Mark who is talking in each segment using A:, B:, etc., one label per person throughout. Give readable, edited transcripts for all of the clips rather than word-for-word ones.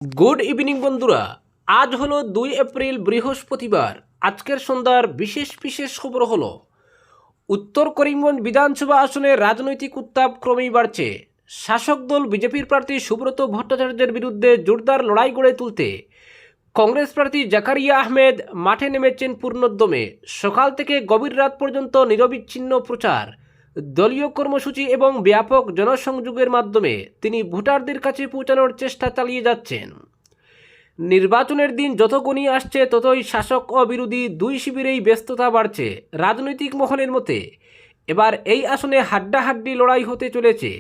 A: Good evening বন্ধুরা। আজ হলো 2 এপ্রিল বৃহস্পতিবার। আজকের সন্ধ্যার বিশেষ বিশেষ খবর হলো উত্তর করিমগঞ্জ বিধানসভা আসনে রাজনৈতিক উত্তাপ ক্রমেই বাড়ছে। শাসক দল বিজেপির প্রার্থী সুব্রত ভট্টাচার্যের বিরুদ্ধে জোরদার লড়াই গড়ে তুলতে কংগ্রেস প্রার্থী জাকারিয়া আহমেদ মাঠে নেমেছেন পূর্ণোদ্যমে। সকাল থেকে গভীর রাত পর্যন্ত নিরবিচ্ছিন্ন প্রচার, দলীয় কর্মসূচি এবং ব্যাপক জনসংযোগের মাধ্যমে তিনি ভোটারদের কাছে পৌঁছানোর চেষ্টা চালিয়ে যাচ্ছেন। নির্বাচনের দিন যত ঘনিয়ে আসছে ততই শাসক ও বিরোধী দুই শিবিরেই ব্যস্ততা বাড়ছে। রাজনৈতিক মহলের মতে এবার এই আসনে হাড্ডাহাড্ডি লড়াই হতে চলেছে,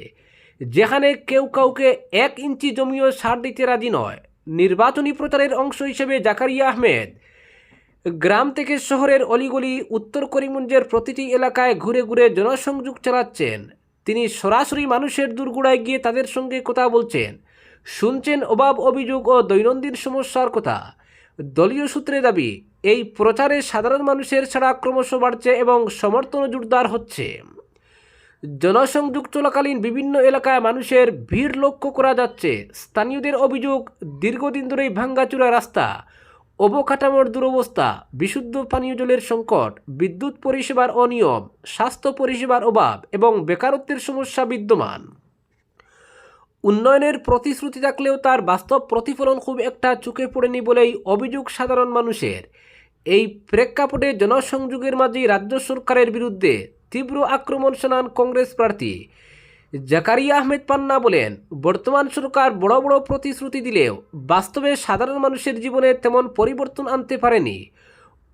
A: যেখানে কেউ কাউকে 1 ইঞ্চি জমিও ছাড় দিতে রাজি নয়। নির্বাচনী প্রচারের অংশ হিসেবে জাকারিয়া আহমেদ গ্রাম থেকে শহরের অলিগলি উত্তর করিমগঞ্জের প্রতিটি এলাকায় ঘুরে ঘুরে জনসংযোগ চালাচ্ছেন। তিনি সরাসরি মানুষের দোরগোড়ায় গিয়ে তাদের সঙ্গে কথা বলছেন, শুনছেন অভাব অভিযোগ ও দৈনন্দিন সমস্যার কথা। দলীয় সূত্রে দাবি, এই প্রচারে সাধারণ মানুষের ছাড়া ক্রমশ বাড়ছে এবং সমর্থন জোরদার হচ্ছে। জনসংযোগ চলাকালীন বিভিন্ন এলাকায় মানুষের ভিড় লক্ষ্য করা যাচ্ছে। স্থানীয়দের অভিযোগ, দীর্ঘদিন ধরেই ভাঙ্গাচুরা রাস্তা, অবকাঠামোর দুরবস্থা, বিশুদ্ধ পানীয় জলের সংকট, বিদ্যুৎ পরিষেবার অনিয়ম, স্বাস্থ্য পরিষেবার অভাব এবং বেকারত্বের সমস্যা বিদ্যমান। উন্নয়নের প্রতিশ্রুতি থাকলেও তার বাস্তব প্রতিফলন খুব একটা চোখে পড়েনি বলেই অভিযোগ সাধারণ মানুষের। এই প্রেক্ষাপটে জনসংযোগের মাঝেই রাজ্য সরকারের বিরুদ্ধে তীব্র আক্রমণ শানান কংগ্রেস প্রার্থী জাকারিয়া আহমেদ পান্না। বলেন, বর্তমান সরকার বড় বড় প্রতিশ্রুতি দিলেও বাস্তবে সাধারণ মানুষের জীবনে তেমন পরিবর্তন আনতে পারেনি।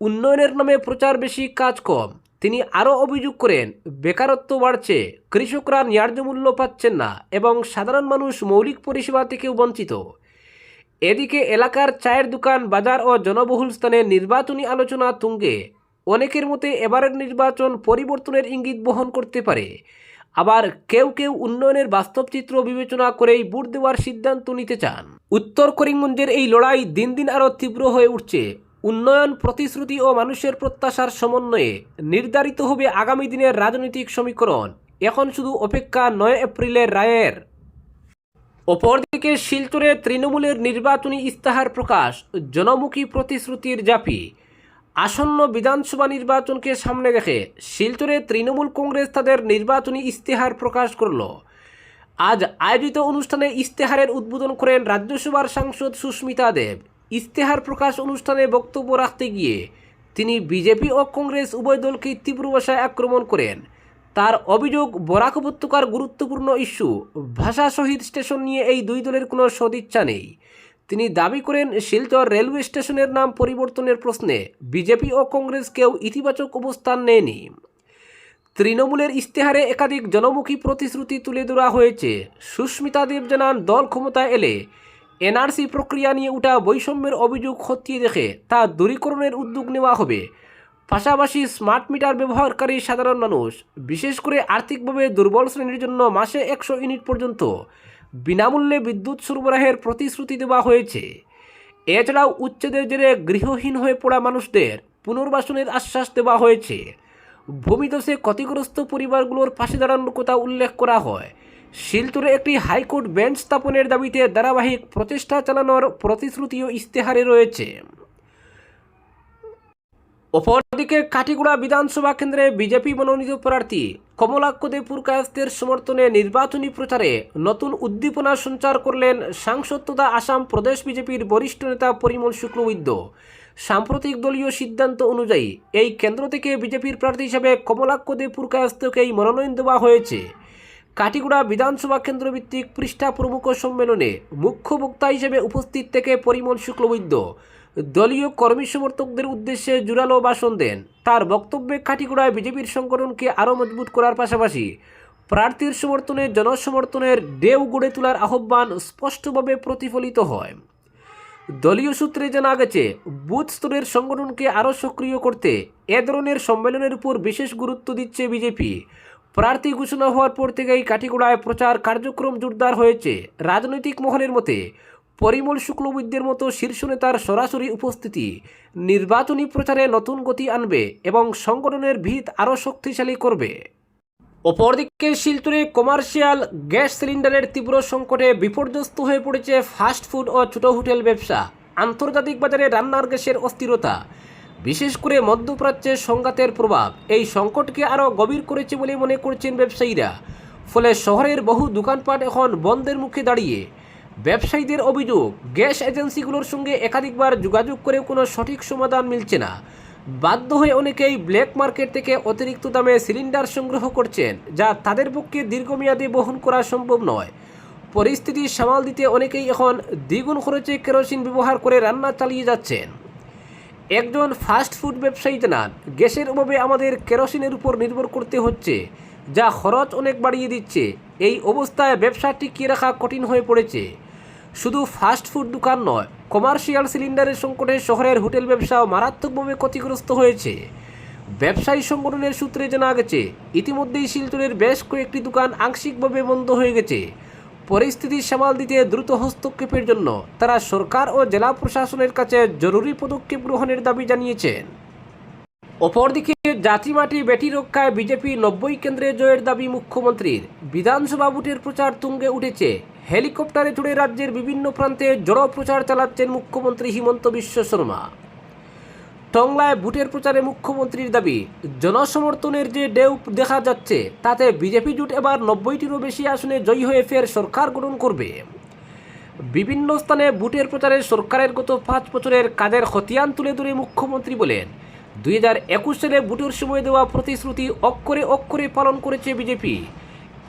A: উন্নয়নের নামে প্রচার বেশি, কাজ কম। তিনি আরও অভিযোগ করেন, বেকারত্ব বাড়ছে, কৃষকরা ন্যায্য মূল্য পাচ্ছেন না এবং সাধারণ মানুষ মৌলিক পরিষেবা থেকেও বঞ্চিত। এদিকে এলাকার চায়ের দোকান, বাজার ও জনবহুল স্থানে নির্বাচনী আলোচনা তুঙ্গে। অনেকের মতে এবারের নির্বাচন পরিবর্তনের ইঙ্গিত বহন করতে পারে। আবার কেউ কেউ উন্নয়নের বাস্তব চিত্র বিবেচনা করেই ভোট দেওয়ার সিদ্ধান্ত নিতে চান। উত্তর করিমগঞ্জের এই লড়াই দিন দিন আরও তীব্র হয়ে উঠছে। উন্নয়ন, প্রতিশ্রুতি ও মানুষের প্রত্যাশার সমন্বয়ে নির্ধারিত হবে আগামী দিনের রাজনৈতিক সমীকরণ। এখন শুধু অপেক্ষা 9 এপ্রিলের রায়ের। অপরদিকে শিলচরে তৃণমূলের নির্বাচনী ইস্তাহার প্রকাশ, জনমুখী প্রতিশ্রুতির জাপি। আসন্ন বিধানসভা নির্বাচনকে সামনে রেখে শিলচরে তৃণমূল কংগ্রেস তাদের নির্বাচনী ইস্তেহার প্রকাশ করল। আজ আয়োজিত অনুষ্ঠানে ইস্তেহারের উদ্বোধন করেন রাজ্যসভার সাংসদ সুস্মিতা দেব। ইস্তেহার প্রকাশ অনুষ্ঠানে বক্তব্য রাখতে গিয়ে তিনি বিজেপি ও কংগ্রেস উভয় দলকে তীব্র ভাষায় আক্রমণ করেন। তার অভিযোগ, বরাক উপত্যকার গুরুত্বপূর্ণ ইস্যু ভাষা শহীদ স্টেশন নিয়ে এই দুই দলের কোনো সদিচ্ছা নেই। তিনি দাবি করেন, শিলচর রেলওয়ে স্টেশনের নাম পরিবর্তনের প্রশ্নে বিজেপি ও কংগ্রেস কেউ ইতিবাচক অবস্থান নেয়নি। তৃণমূলের ইস্তেহারে একাধিক জনমুখী প্রতিশ্রুতি তুলে ধরা হয়েছে। সুস্মিতা দেব জানান, দল ক্ষমতায় এলে এনআরসি প্রক্রিয়া নিয়ে উঠা বৈষম্যের অভিযোগ খতিয়ে দেখে তা দূরীকরণের উদ্যোগ নেওয়া হবে। পাশাপাশি স্মার্ট মিটার ব্যবহারকারী সাধারণ মানুষ, বিশেষ করে আর্থিকভাবে দুর্বল শ্রেণীর জন্য মাসে 100 ইউনিট পর্যন্ত বিনামূল্যে বিদ্যুৎ সরবরাহের প্রতিশ্রুতি দেওয়া হয়েছে। এছাড়াও উচ্ছেদের জেরে গৃহহীন হয়ে পড়া মানুষদের পুনর্বাসনের আশ্বাস দেওয়া হয়েছে। ভূমিধসে ক্ষতিগ্রস্ত পরিবারগুলোর পাশে দাঁড়ানোর কথা উল্লেখ করা হয়। শিলচরে একটি হাইকোর্ট বেঞ্চ স্থাপনের দাবিতে ধারাবাহিক প্রচেষ্টা চালানোর প্রতিশ্রুতিও ইস্তেহারে রয়েছে। অপরদিকে কাটিগুড়া বিধানসভা কেন্দ্রে বিজেপি মনোনীত প্রার্থী কমলাক্ষ দে পুরকায়স্থের সমর্থনে নির্বাচনী প্রচারে নতুন উদ্দীপনা সঞ্চার করলেন সাংসদ তথা আসাম প্রদেশ বিজেপির বরিষ্ঠ নেতা পরিমল শুক্লবৈদ্য। সাম্প্রতিক দলীয় সিদ্ধান্ত অনুযায়ী এই কেন্দ্র থেকে বিজেপির প্রার্থী হিসেবে কমলাক্ষ দে পুরকায়স্থকেই মনোনয়ন দেওয়া হয়েছে। কাটিগুড়া বিধানসভা কেন্দ্র ভিত্তিক পৃষ্ঠা প্রমুখ সম্মেলনে মুখ্য বক্তা হিসেবে উপস্থিত থেকে পরিমল শুক্লবৈদ্য দলীয় কর্মী সমর্থকদের উদ্দেশ্যে জোরালো ভাষণ দেন। তার বক্তব্যে কাটিগুড়ায় বিজেপির সংগঠনকে আরও মজবুত করার পাশাপাশি প্রার্থীর সমর্থনে জনসমর্থনের ঢেউ গড়ে তোলার আহ্বান স্পষ্টভাবে প্রতিফলিত হয়। দলীয় সূত্রে জানা গেছে, বুথ স্তরের সংগঠনকে আরও সক্রিয় করতে এ ধরনের সম্মেলনের উপর বিশেষ গুরুত্ব দিচ্ছে বিজেপি। প্রার্থী ঘোষণা হওয়ার পর থেকেই কাটিগুড়ায় প্রচার কার্যক্রম জোরদার হয়েছে। রাজনৈতিক মহলের মতে পরিমল শুক্লবৈদ্যের মতো শীর্ষ নেতার সরাসরি উপস্থিতি নির্বাচনী প্রচারে নতুন গতি আনবে এবং সংগঠনের ভিত আরও শক্তিশালী করবে। অপরদিকে শিলচরে কমার্শিয়াল গ্যাস সিলিন্ডারের তীব্র সংকটে বিপর্যস্ত হয়ে পড়েছে ফাস্টফুড ও ছোট হোটেল ব্যবসা। আন্তর্জাতিক বাজারে রান্নার গ্যাসের অস্থিরতা, বিশেষ করে মধ্যপ্রাচ্যে সংঘাতের প্রভাব এই সংকটকে আরও গভীর করেছে বলে মনে করছেন ব্যবসায়ীরা। ফলে শহরের বহু দোকানপাট এখন বন্ধের মুখে দাঁড়িয়ে। ব্যবসায়ীদের অভিযোগ, গ্যাস এজেন্সিগুলোর সঙ্গে একাধিকবার যোগাযোগ করে কোনো সঠিক সমাধান মিলছে না। বাধ্য হয়ে অনেকেই ব্ল্যাক মার্কেট থেকে অতিরিক্ত দামে সিলিন্ডার সংগ্রহ করছেন, যা তাদের পক্ষে দীর্ঘমেয়াদে বহন করা সম্ভব নয়। পরিস্থিতি সামাল দিতে অনেকেই এখন দ্বিগুণ খরচে কেরোসিন ব্যবহার করে রান্না চালিয়ে যাচ্ছেন। একজন ফাস্ট ফুড ব্যবসায়ী জানান, গ্যাসের অভাবে আমাদের কেরোসিনের উপর নির্ভর করতে হচ্ছে, যা খরচ অনেক বাড়িয়ে দিচ্ছে। এই অবস্থায় ব্যবসা টিকিয়ে রাখা কঠিন হয়ে পড়েছে। শুধু ফাস্ট ফুড দোকান নয়, কমার্শিয়াল সিলিন্ডারের সংকটে শহরের হোটেল ব্যবসাও মারাত্মকভাবে ক্ষতিগ্রস্ত হয়েছে। ব্যবসায়ী সংগঠনের সূত্রে জানা গেছে, ইতিমধ্যেই শিলচরের বেশ কয়েকটি দোকান আংশিকভাবে বন্ধ হয়ে গেছে। পরিস্থিতি সামাল দিতে দ্রুত হস্তক্ষেপের জন্য তারা সরকার ও জেলা প্রশাসনের কাছে জরুরি পদক্ষেপ গ্রহণের দাবি জানিয়েছেন। অপরদিকে জাতিমাটি বেটি রক্ষায় বিজেপি 90 কেন্দ্রে জয়ের দাবি মুখ্যমন্ত্রীর। বিধানসভা ভোটের প্রচার তুঙ্গে উঠেছে। হেলিকপ্টারে চড়ে রাজ্যের বিভিন্ন প্রান্তে জড়ো প্রচার চালাচ্ছেন মুখ্যমন্ত্রী হিমন্ত বিশ্ব শর্মা। টংলায় ভোটের প্রচারে মুখ্যমন্ত্রীর দাবি, জনসমর্থনের যে ঢেউ দেখা যাচ্ছে তাতে বিজেপি জোট এবার 90টিরও বেশি আসনে জয়ী হয়ে ফের সরকার গঠন করবে। বিভিন্ন স্থানে ভোটের প্রচারে সরকারের গত 5 বছরের কাজের খতিয়ান তুলে ধরে মুখ্যমন্ত্রী বলেন, 2021 সালে ভোটের সময় দেওয়া প্রতিশ্রুতি অক্ষরে অক্ষরে পালন করেছে বিজেপি।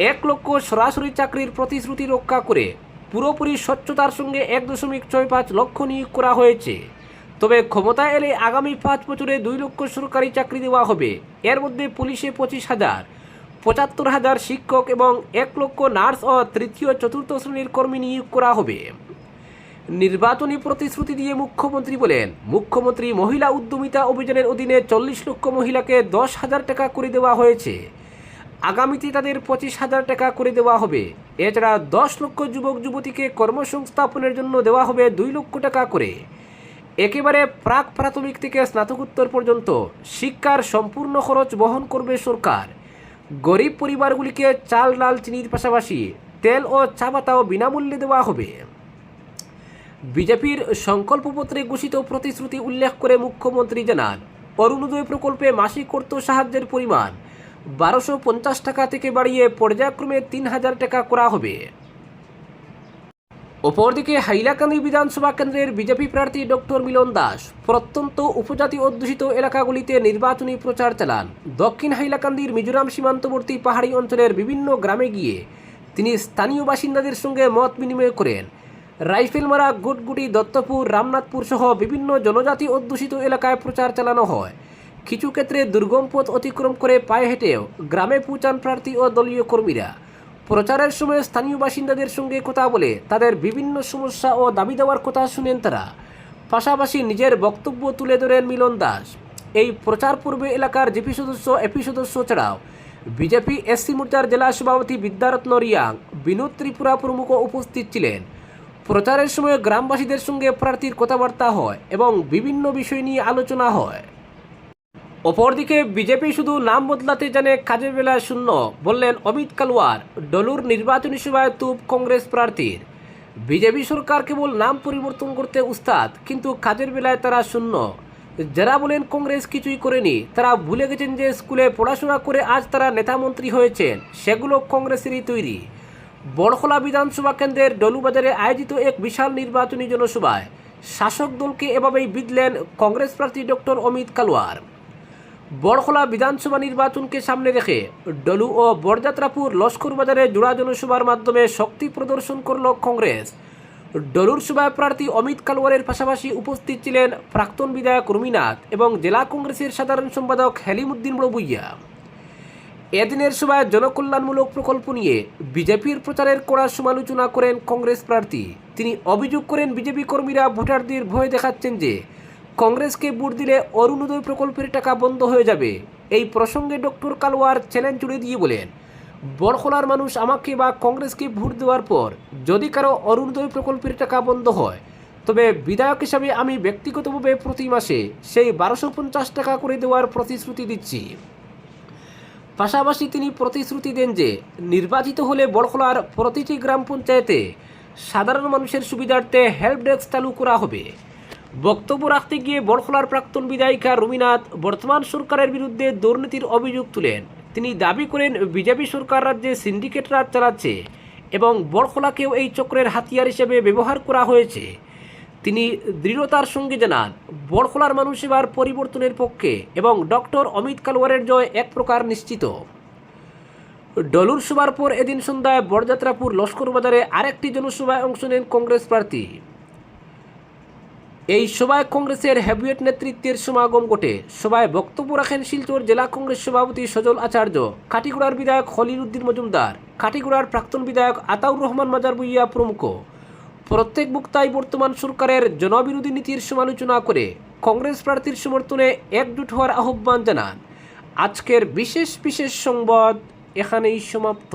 A: 1 লক্ষ সরাসরি চাকরির প্রতিশ্রুতি রক্ষা করে পুরোপুরি স্বচ্ছতার সঙ্গে 1.65 লক্ষ নিয়োগ করা হয়েছে। তবে ক্ষমতায় এলে আগামী 5 বছরে 2 লক্ষ সরকারি চাকরি দেওয়া হবে। এর মধ্যে পুলিশে 25,000, 75,000 শিক্ষক এবং 1 লক্ষ নার্স ও তৃতীয় চতুর্থ শ্রেণীর কর্মী নিয়োগ করা হবে। নির্বাচনী প্রতিশ্রুতি দিয়ে মুখ্যমন্ত্রী বলেন, মুখ্যমন্ত্রী মহিলা উদ্যমিতা অভিযানের অধীনে 40 লক্ষ মহিলাকে 10,000 টাকা করে দেওয়া হয়েছে। আগামীতে তাদের 25,000 টাকা করে দেওয়া হবে। এছাড়া 10 লক্ষ যুবক যুবতীকে কর্মসংস্থাপনের জন্য দেওয়া হবে 2 লক্ষ টাকা করে। একেবারে প্রাক প্রাথমিক থেকে স্নাতকোত্তর পর্যন্ত শিক্ষার সম্পূর্ণ খরচ বহন করবে সরকার। গরিব পরিবারগুলিকে চাল ডাল চিনির পাশাপাশি তেল ও চা পাতাও বিনামূল্যে দেওয়া হবে। বিজেপির সংকল্পপত্রে ঘোষিত প্রতিশ্রুতি উল্লেখ করে মুখ্যমন্ত্রী জানান, অরুণোদয় প্রকল্পে মাসিক অর্থ সাহায্যের পরিমাণ 1250 টাকা থেকে বাড়িয়ে পর্যায়ক্রমে 3,000 টাকা করা হবে। অপরদিকে হাইলাকান্দি বিধানসভা কেন্দ্রের বিজেপি প্রার্থী ডক্টর মিলন দাস প্রত্যন্ত উপজাতি অধ্যুষিত এলাকাগুলিতে নির্বাচনী প্রচার চালান। দক্ষিণ হাইলাকান্দির মিজোরাম সীমান্তবর্তী পাহাড়ি অঞ্চলের বিভিন্ন গ্রামে গিয়ে তিনি স্থানীয় বাসিন্দাদের সঙ্গে মত বিনিময় করেন। রাইফেলমারা, গুটগুটি, দত্তপুর, রামনাথপুর সহ বিভিন্ন জনজাতি অধ্যুষিত এলাকায় প্রচার চালানো হয়। কিছু ক্ষেত্রে দুর্গম পথ অতিক্রম করে পায়ে হেঁটেও গ্রামে পৌঁছান প্রার্থী ও দলীয় কর্মীরা। প্রচারের সময় স্থানীয় বাসিন্দাদের সঙ্গে কথা বলে তাদের বিভিন্ন সমস্যা ও দাবি দেওয়ার কথা শুনেন তারা। পাশাপাশি নিজের বক্তব্য তুলে ধরেন মিলন দাস। এই প্রচার পূর্বে এলাকার জিপি সদস্য, এপি সদস্য ছাড়াও বিজেপি এসসি মোর্চার জেলা সভাপতি বিদ্যারত্ন রিয়াং, বিনোদ ত্রিপুরা প্রমুখ উপস্থিত ছিলেন। প্রচারের সময় গ্রামবাসীদের সঙ্গে প্রার্থীর কথাবার্তা হয় এবং বিভিন্ন বিষয় নিয়ে আলোচনা হয়। অপরদিকে বিজেপি শুধু নাম বদলাতে জানে, কাজের বেলায় শূন্য, বললেন অমিত কালওয়ার। ডলুর নির্বাচনী সভায় তুপ কংগ্রেস প্রার্থীর। বিজেপি সরকার কেবল নাম পরিবর্তন করতে উস্তাদ, কিন্তু কাজের বেলায় তারা শূন্য। যারা বলেন কংগ্রেস কিছুই করেনি, তারা ভুলে গেছেন যে স্কুলে পড়াশোনা করে আজ তারা নেতামন্ত্রী হয়েছেন, সেগুলো কংগ্রেসেরই তৈরি। বড়খলা বিধানসভা কেন্দ্রের ডলুবাজারে আয়োজিত এক বিশাল নির্বাচনী জনসভায় শাসক দলকে এভাবেই বিঁধলেন কংগ্রেস প্রার্থী ডক্টর অমিত কালওয়ার। বড়খলা বিধানসভা নির্বাচনকে সামনে রেখে ডলু ও বরযাত্রাপুর লস্করবাজারে জোড়া জনসভার মাধ্যমে শক্তি প্রদর্শন করল কংগ্রেস। ডলুর সভায় প্রার্থী অমিত কালওয়ারের পাশাপাশি উপস্থিত ছিলেন প্রাক্তন বিধায়ক রুমিনাথ এবং জেলা কংগ্রেসের সাধারণ সম্পাদক হেলিমুদ্দিন বড়বুইয়া। এদিনের সভায় জনকল্যাণমূলক প্রকল্প নিয়ে বিজেপির প্রচারের কড়া সমালোচনা করেন কংগ্রেস প্রার্থী। তিনি অভিযোগ করেন, বিজেপি কর্মীরা ভোটারদের ভয় দেখাচ্ছেন যে কংগ্রেসকে ভোট দিলে অরুণোদয় প্রকল্পের টাকা বন্ধ হয়ে যাবে। এই প্রসঙ্গে ডক্টর কালওয়ার চ্যালেঞ্জ জুড়ে দিয়ে বলেন, বড়খলার মানুষ আমাকে বা কংগ্রেসকে ভোট দেওয়ার পর যদি কারো অরুণোদয় প্রকল্পের টাকা বন্ধ হয়, তবে বিধায়ক হিসাবে আমি ব্যক্তিগতভাবে প্রতি মাসে সেই 1250 টাকা করে দেওয়ার প্রতিশ্রুতি দিচ্ছি। পাশাপাশি তিনি প্রতিশ্রুতি দেন যে নির্বাচিত হলে বড়খলার প্রতিটি গ্রাম পঞ্চায়েতে সাধারণ মানুষের সুবিধার্থে হেল্প ডেস্ক চালু করা হবে। বক্তব্য রাখতে গিয়ে বড়খলার প্রাক্তন বিধায়িকা রুমিনাথ বর্তমান সরকারের বিরুদ্ধে দুর্নীতির অভিযোগ তুলেন। তিনি দাবি করেন বিজেপি সরকার রাজ্যে সিন্ডিকেট রাজ চালাচ্ছে এবং বড়খলাকেও এই চক্রের হাতিয়ার হিসেবে ব্যবহার করা হয়েছে। তিনি দৃঢ়তার সঙ্গে জানান বড়খলার মানুষ এবার পরিবর্তনের পক্ষে এবং ডক্টর অমিত কালওয়ারের জয় এক প্রকার নিশ্চিত। ডলুর সভার পর এদিন সন্ধ্যায় বড়যাত্রাপুর লস্কর বাজারে আরেকটি জনসভায় অংশ নেন কংগ্রেস প্রার্থী। এই সভায় কংগ্রেসের হেভিওয়েট নেতৃত্বের সমাগম ঘটে। সভায় বক্তব্য রাখেন শিলচর জেলা কংগ্রেস সভাপতি সজল আচার্য, কাটিগড়ার বিধায়ক খলিল উদ্দিন মজুমদার, কাটিগড়ার প্রাক্তন বিধায়ক আতাউর রহমান মাজার ভুইয়া প্রমুখ। প্রত্যেক বক্তাই বর্তমান সরকারের জনবিরোধী নীতির সমালোচনা করে কংগ্রেস প্রার্থীর সমর্থনে একজোট হওয়ার আহ্বান জানান। আজকের বিশেষ সংবাদ এখানেই সমাপ্ত।